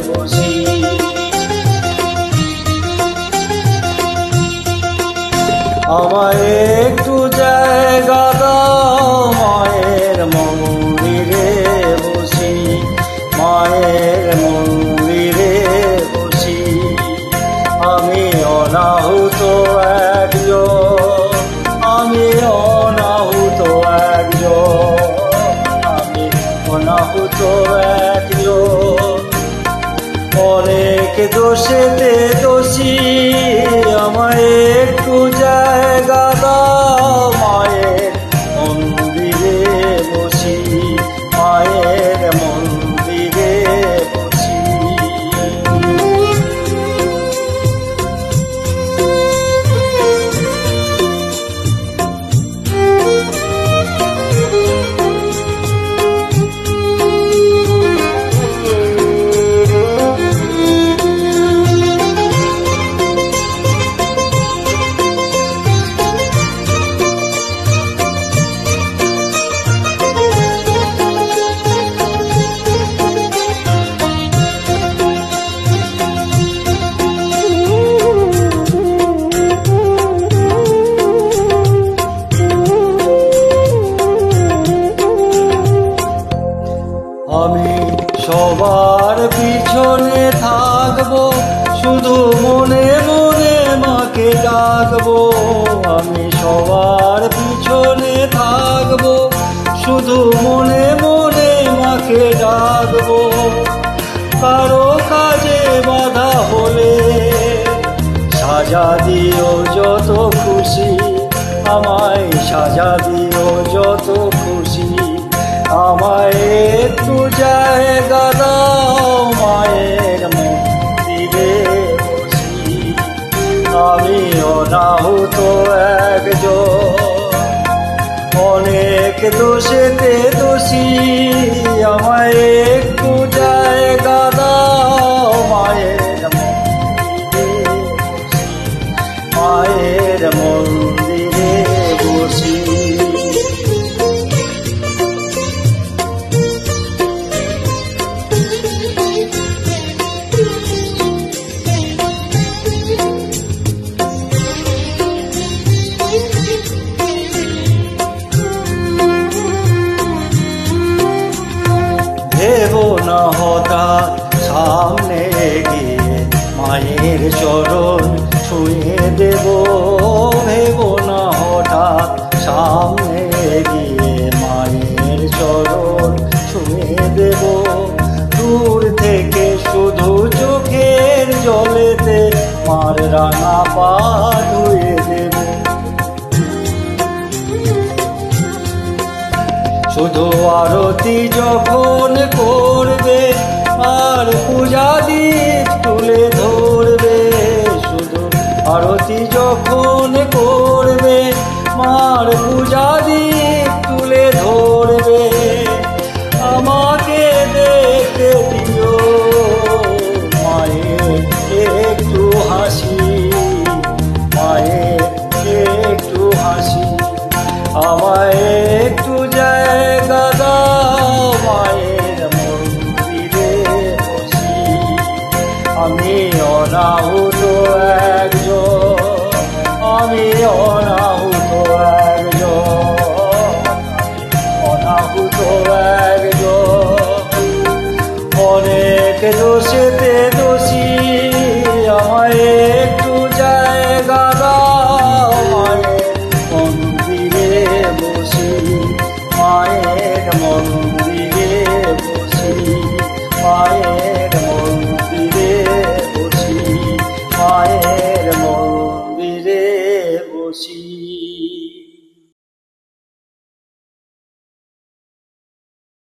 বসি। আমায় একটু জায়গা দাও মায়ের মন্দিরে বসি, মায়ের মন্দিরে বসি। আমি অনাহুত একজন, আমি অনাহুত একজন, আমি অনাহুত একজন। অনেক দোষেতে দোষী, আমায় একটু জায়গা দাও মায়ের মন্দিরে বসি, মায়ের মন্দিরে বসি। আমি সবার পিছনে থাকবো, শুধু মনে মনে মাকে ডাকবো। আমি সবার পিছনে থাকবো, শুধু মনে মনে মাকে ডাকবো। কারো কাজে বাধা হলে সাজা দিও যত খুশি, আমায় সাজা দিও যত খুশি। আমায় একটু জায়গা দাও মায়ের মন্দিরে বসি, আমি অনাহুত একজন। অনেক দোষেতে দোষী, আমায় একটু জায়গা দাও মায়ের মন্দিরে বসি, মায়ের মন্দিরে বসি। ভেবো না হঠাৎ সামনে গিয়ে মায়ের চরণ ছুঁয়ে দেব, ভেবো না হঠাৎ সামনে গিয়ে মায়ের চরণ ছুঁয়ে দেব। দূর থেকে শুধু চোখের জলেতে মার রাঙা পা ধুয়ে দেব। শুধু আরতি যখন করবে আর পূজা দীপ তুলে ধরবে, শুধু আরতি যখন করবে মার পূজা দীপ তুলে ধরবে। আমাকে দেখতে দিও মায়ের একটু হাসি, মায়ের একটু হাসি। আমায় একটু জায়গা দাও মায়ের মন্দিরে বসি, আমি অনাহুত একজন, আমি অনাহুত একজন, অনাহুত একজন। অনেক দোষেতে